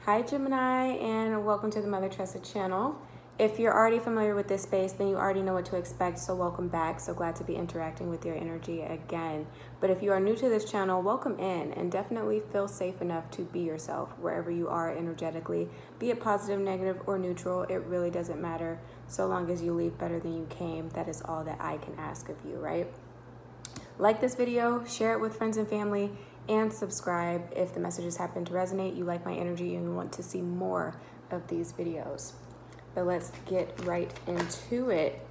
Hi Gemini, and welcome to the Mother Tressa channel. If you're already familiar with this space, then you already know what to expect, so welcome back. So glad to be interacting with your energy again. But if you are new to this channel, welcome in, and definitely feel safe enough to be yourself wherever you are energetically. Be it positive, negative, or neutral, it really doesn't matter. So long as you leave better than you came, that is all that I can ask of you, right? Like this video, share it with friends and family, and subscribe if the messages happen to resonate, you like my energy, and you want to see more of these videos. But let's get right into it.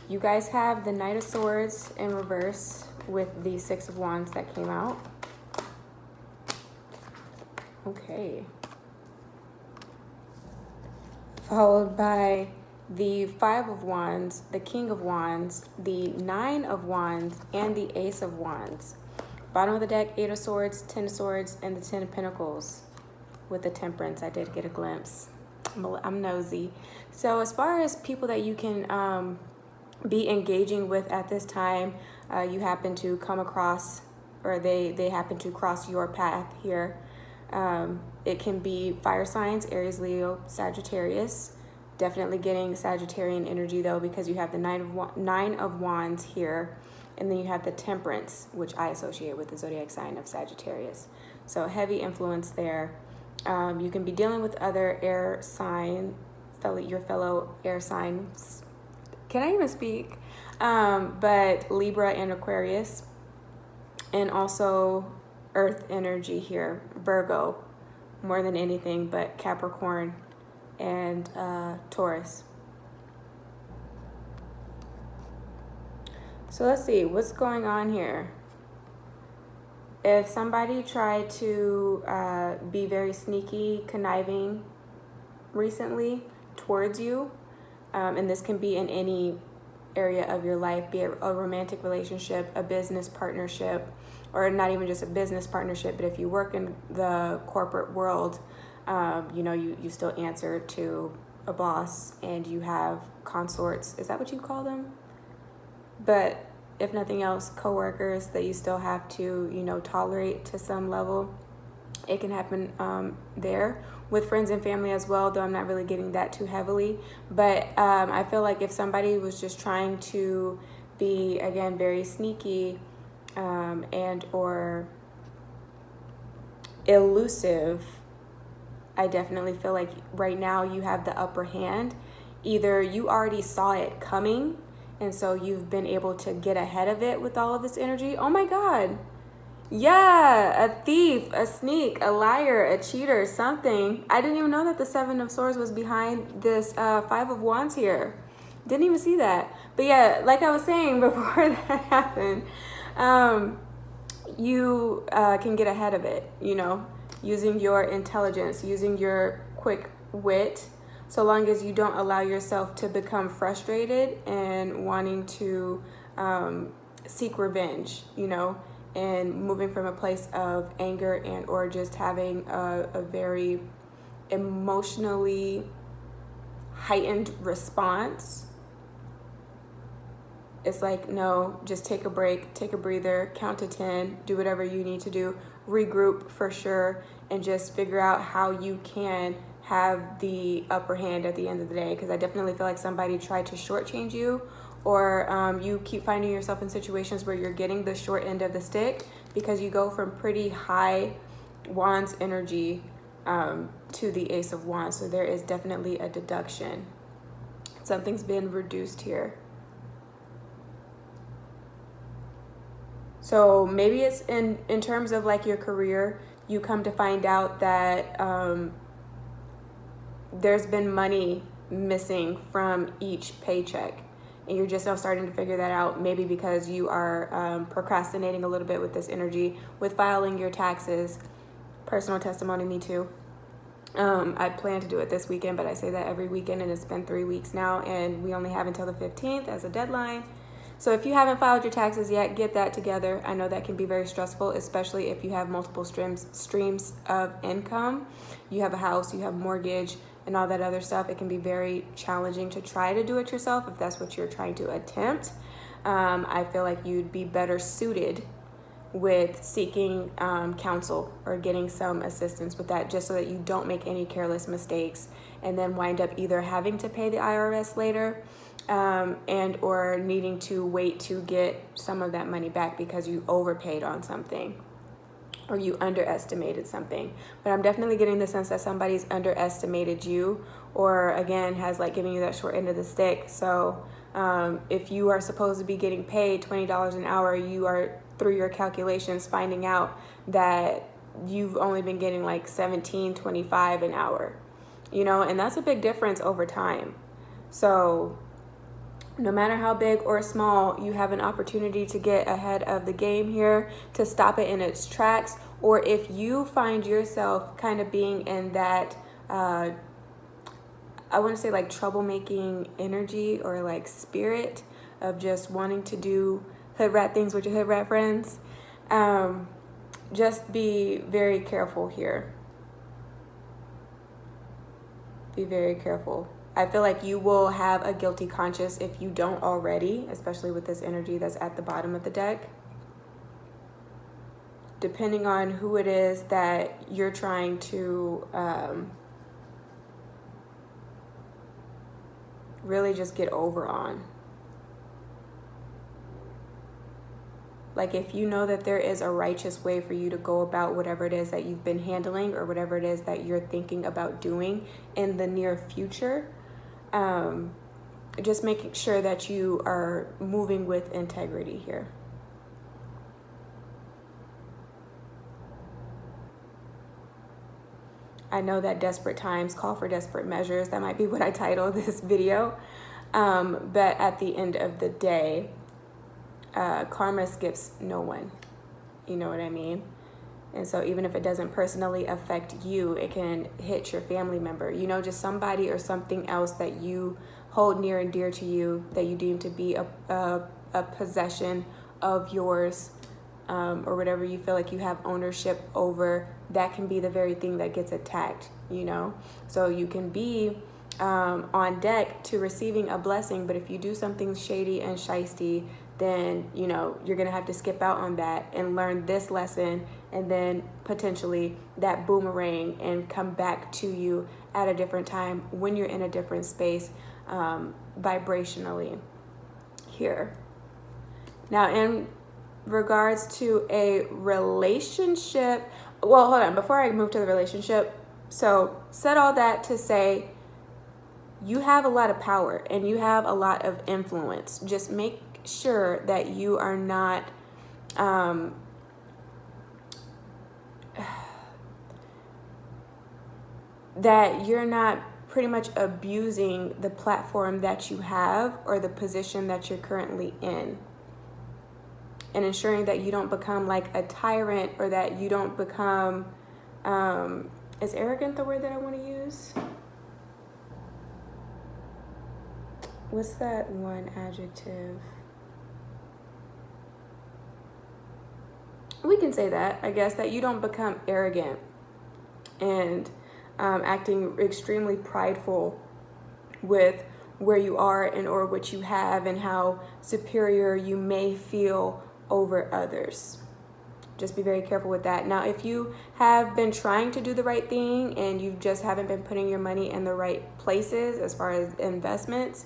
You guys have the Knight of Swords in reverse with the Six of Wands that came out. Okay. Followed by the Five of Wands, the King of Wands, the Nine of Wands, and the Ace of Wands. Bottom of the deck, Eight of Swords, Ten of Swords, and the Ten of Pentacles with the Temperance. I did get a glimpse. I'm nosy. So as far as people that you can be engaging with at this time, you happen to come across, or they happen to cross your path here. It can be fire signs, Aries, Leo, Sagittarius. Definitely getting Sagittarian energy though, because you have the Nine of Wands here. And then you have the Temperance, which I associate with the zodiac sign of Sagittarius. So heavy influence there. You can be dealing with other air sign, your fellow air signs. Can I even speak? But Libra and Aquarius. And also earth energy here, Virgo, more than anything, but Capricorn and Taurus. So let's see, what's going on here? If somebody tried to be very sneaky, conniving recently towards you, and this can be in any area of your life, be it a romantic relationship, a business partnership, or not even just a business partnership, but if you work in the corporate world, you still answer to a boss and you have consorts. Is that what you call them? But if nothing else, coworkers that you still have to, tolerate to some level. It can happen there with friends and family as well, though I'm not really getting that too heavily. But I feel like if somebody was just trying to be, again, very sneaky and or elusive, I definitely feel like right now you have the upper hand. Either you already saw it coming, and so you've been able to get ahead of it with all of this energy. Oh my God. Yeah, a thief, a sneak, a liar, a cheater, something. I didn't even know that the Seven of Swords was behind this Five of Wands here. Didn't even see that. But yeah, like I was saying before that happened, you can get ahead of it, using your intelligence, using your quick wit, so long as you don't allow yourself to become frustrated and wanting to seek revenge, and moving from a place of anger and or just having a very emotionally heightened response. It's like, no, just take a break, take a breather, count to 10, do whatever you need to do, regroup for sure, and just figure out how you can have the upper hand at the end of the day. Because I definitely feel like somebody tried to shortchange you, or you keep finding yourself in situations where you're getting the short end of the stick because you go from pretty high Wands energy to the Ace of Wands. So there is definitely a deduction. Something's been reduced here. So maybe it's in terms of like your career, you come to find out that there's been money missing from each paycheck, and you're just now starting to figure that out, maybe because you are procrastinating a little bit with this energy, with filing your taxes. Personal testimony, me too. I plan to do it this weekend, but I say that every weekend, and it's been 3 weeks now, and we only have until the 15th as a deadline. So if you haven't filed your taxes yet, get that together. I know that can be very stressful, especially if you have multiple streams of income. You have a house, you have mortgage, and all that other stuff. It can be very challenging to try to do it yourself if that's what you're trying to attempt. I feel like you'd be better suited with seeking counsel or getting some assistance with that, just so that you don't make any careless mistakes and then wind up either having to pay the IRS later and or needing to wait to get some of that money back because you overpaid on something or you underestimated something. But I'm definitely getting the sense that somebody's underestimated you, or again has like given you that short end of the stick. So if you are supposed to be getting paid $20 an hour, you are through your calculations finding out that you've only been getting like $17.25 an hour, and that's a big difference over time. So no matter how big or small, you have an opportunity to get ahead of the game here, to stop it in its tracks. Or if you find yourself kind of being in that, I want to say like troublemaking energy or like spirit of just wanting to do hood rat things with your hood rat friends, just be very careful here. Be very careful. I feel like you will have a guilty conscience if you don't already, especially with this energy that's at the bottom of the deck. Depending on who it is that you're trying to really just get over on. Like if you know that there is a righteous way for you to go about whatever it is that you've been handling or whatever it is that you're thinking about doing in the near future, just making sure that you are moving with integrity here. I know that desperate times call for desperate measures. That might be what I title this video. But at the end of the day, karma skips no one. You know what I mean? And so even if it doesn't personally affect you, it can hit your family member, just somebody or something else that you hold near and dear to you, that you deem to be a possession of yours, or whatever you feel like you have ownership over. That can be the very thing that gets attacked, So you can be on deck to receiving a blessing, but if you do something shady and shisty, then you're gonna have to skip out on that and learn this lesson, and then potentially that boomerang and come back to you at a different time when you're in a different space, vibrationally here. Now in regards to a relationship, well, hold on, before I move to the relationship, so said all that to say you have a lot of power and you have a lot of influence. Just make sure that you are not that you're not pretty much abusing the platform that you have or the position that you're currently in, and ensuring that you don't become like a tyrant, or that you don't become is arrogant the word that I want to use? What's that one adjective? We can say that, I guess, that you don't become arrogant and acting extremely prideful with where you are and or what you have and how superior you may feel over others. Just be very careful with that. Now, if you have been trying to do the right thing and you just haven't been putting your money in the right places as far as investments,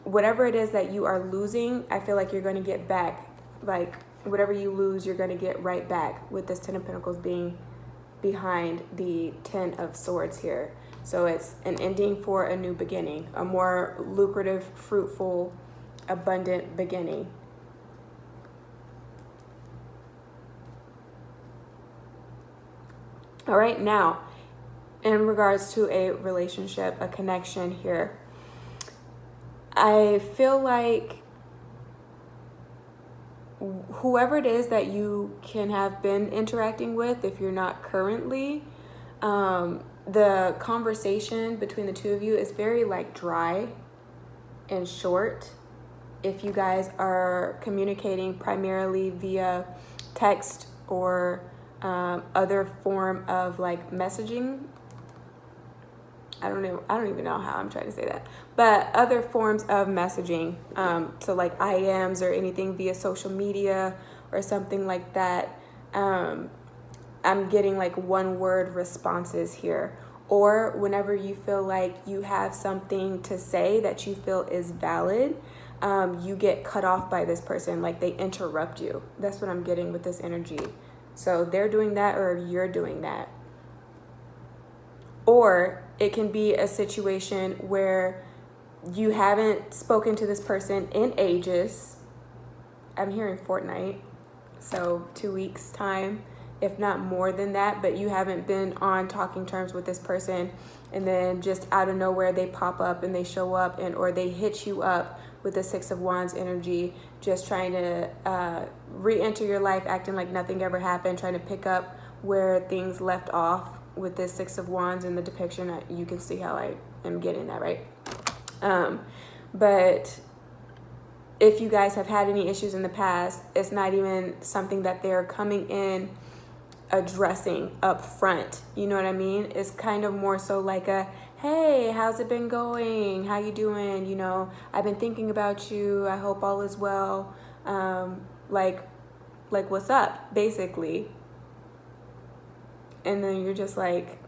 whatever it is that you are losing, I feel like you're going to get back. Like whatever you lose, you're going to get right back, with this 10 of Pentacles being behind the 10 of Swords here. So it's an ending for a new beginning, a more lucrative, fruitful, abundant beginning. All right, now, in regards to a relationship, a connection here, I feel like whoever it is that you can have been interacting with, if you're not currently, the conversation between the two of you is very like dry and short. If you guys are communicating primarily via text or other form of like messaging, I don't even know how I'm trying to say that, but other forms of messaging, so like IMs or anything via social media or something like that. I'm getting like one word responses here. Or whenever you feel like you have something to say that you feel is valid, you get cut off by this person, like they interrupt you. That's what I'm getting with this energy. So they're doing that or you're doing that. Or it can be a situation where you haven't spoken to this person in ages. I'm hearing fortnight, so 2 weeks time, if not more than that, but you haven't been on talking terms with this person, and then just out of nowhere they pop up and they show up, and or they hit you up with the Six of Wands energy, just trying to re-enter your life, acting like nothing ever happened, trying to pick up where things left off with this Six of Wands in the depiction. You can see how I am getting that, right? But if you guys have had any issues in the past, it's not even something that they're coming in addressing up front. You know what I mean? It's kind of more so like a, hey, how's it been going? How you doing? You know, I've been thinking about you. I hope all is well. Like what's up, basically. And then you're just like,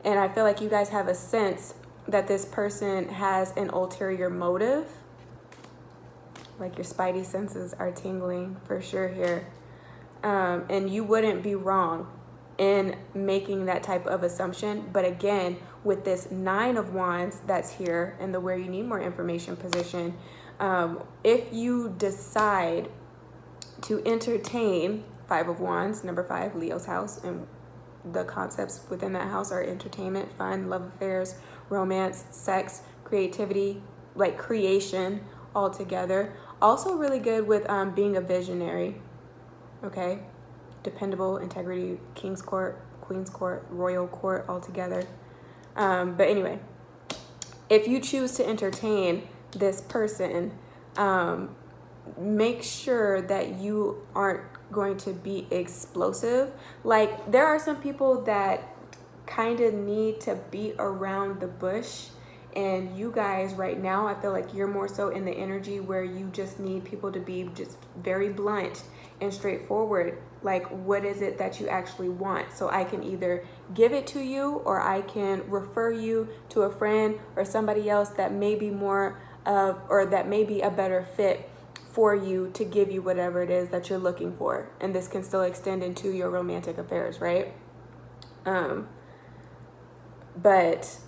and I feel like you guys have a sense that this person has an ulterior motive. Like your spidey senses are tingling for sure here. And you wouldn't be wrong in making that type of assumption. But again, with this Nine of Wands that's here in the where you need more information position, if you decide to entertain Five of Wands, number 5, Leo's house, and the concepts within that house are entertainment, fun, love affairs, romance, sex, creativity, like creation altogether. Also really good with being a visionary. Okay, dependable, integrity, King's Court, Queen's Court, Royal Court altogether. But anyway, if you choose to entertain this person, make sure that you aren't going to be explosive. Like there are some people that kind of need to beat around the bush. And you guys right now, I feel like you're more so in the energy where you just need people to be just very blunt and straightforward. Like, what is it that you actually want? So I can either give it to you, or I can refer you to a friend or somebody else that may be more of, or that may be a better fit for you to give you whatever it is that you're looking for. And this can still extend into your romantic affairs, right? But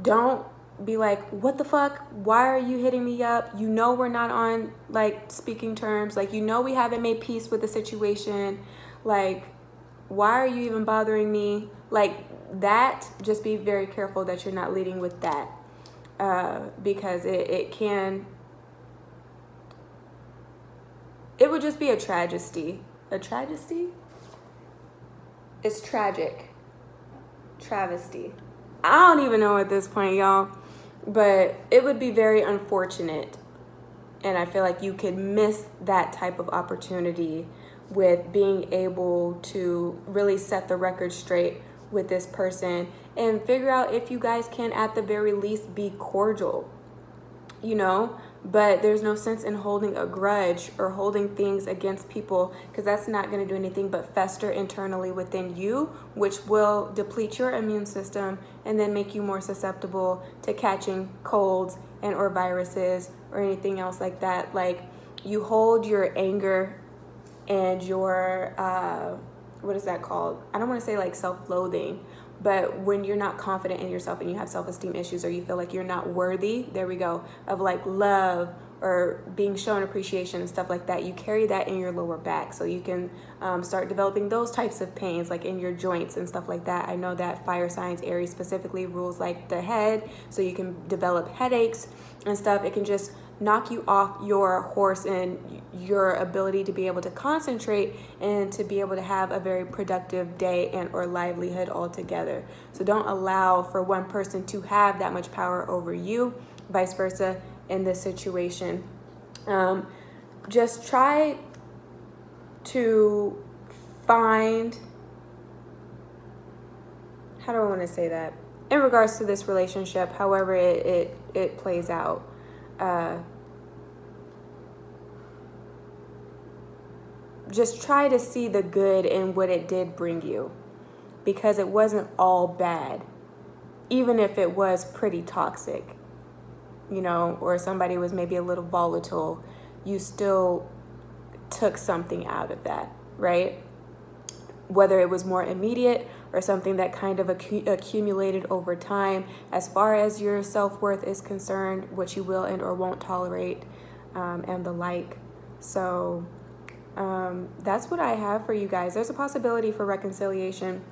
don't be like, what the fuck? Why are you hitting me up? You know we're not on like speaking terms. Like, you know we haven't made peace with the situation. Like, why are you even bothering me? Like that, just be very careful that you're not leading with that. Because it would just be a tragedy. A tragedy? It's tragic. Travesty. I don't even know at this point, y'all. But it would be very unfortunate. And I feel like you could miss that type of opportunity with being able to really set the record straight with this person and figure out if you guys can at the very least be cordial, you know. But there's no sense in holding a grudge or holding things against people, because that's not going to do anything but fester internally within you, which will deplete your immune system and then make you more susceptible to catching colds and or viruses or anything else like that. Like, you hold your anger and your what is that called? I don't want to say like self-loathing, but when you're not confident in yourself and you have self-esteem issues, or you feel like you're not worthy, there we go, of like love or being shown appreciation and stuff like that, you carry that in your lower back. So you can start developing those types of pains, like in your joints and stuff like that. I know that fire signs, Aries specifically, rules like the head, so you can develop headaches and stuff. It can just knock you off your horse and your ability to be able to concentrate and to be able to have a very productive day and or livelihood altogether. So don't allow for one person to have that much power over you, vice versa in this situation. Just try to find, how do I want to say that, in regards to this relationship, however it plays out. just try to see the good in what it did bring you, because it wasn't all bad, even if it was pretty toxic, or somebody was maybe a little volatile. You still took something out of that, right? Whether it was more immediate or something that kind of accumulated over time, as far as your self-worth is concerned, what you will and or won't tolerate, and the like. So that's what I have for you guys. There's a possibility for reconciliation,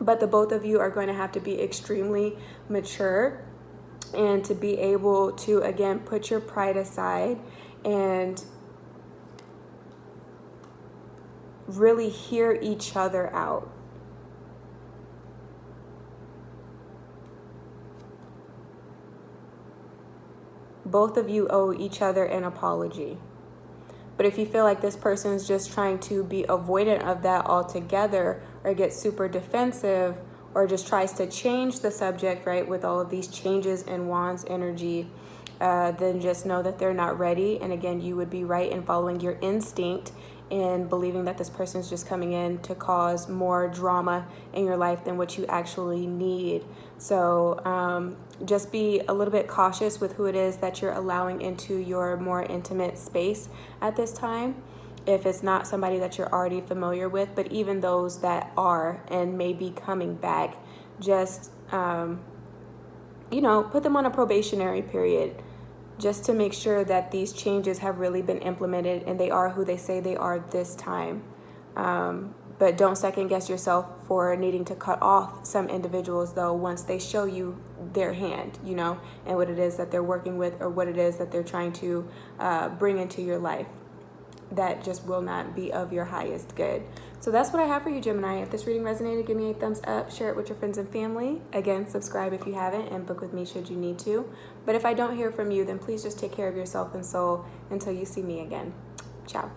but the both of you are going to have to be extremely mature and to be able to, again, put your pride aside and really hear each other out. Both of you owe each other an apology. But if you feel like this person is just trying to be avoidant of that altogether, or get super defensive, or just tries to change the subject, right, with all of these changes in Wands energy, then just know that they're not ready. And again, you would be right in following your instinct in believing that this person is just coming in to cause more drama in your life than what you actually need. So just be a little bit cautious with who it is that you're allowing into your more intimate space at this time. If it's not somebody that you're already familiar with, but even those that are and may be coming back, just, put them on a probationary period, just to make sure that these changes have really been implemented and they are who they say they are this time. But don't second guess yourself for needing to cut off some individuals, though, once they show you their hand, and what it is that they're working with, or what it is that they're trying to bring into your life. That just will not be of your highest good. So that's what I have for you, Gemini. If this reading resonated, give me a thumbs up, share it with your friends and family. Again, subscribe if you haven't, and book with me should you need to. But if I don't hear from you, then please just take care of yourself and soul until you see me again. Ciao.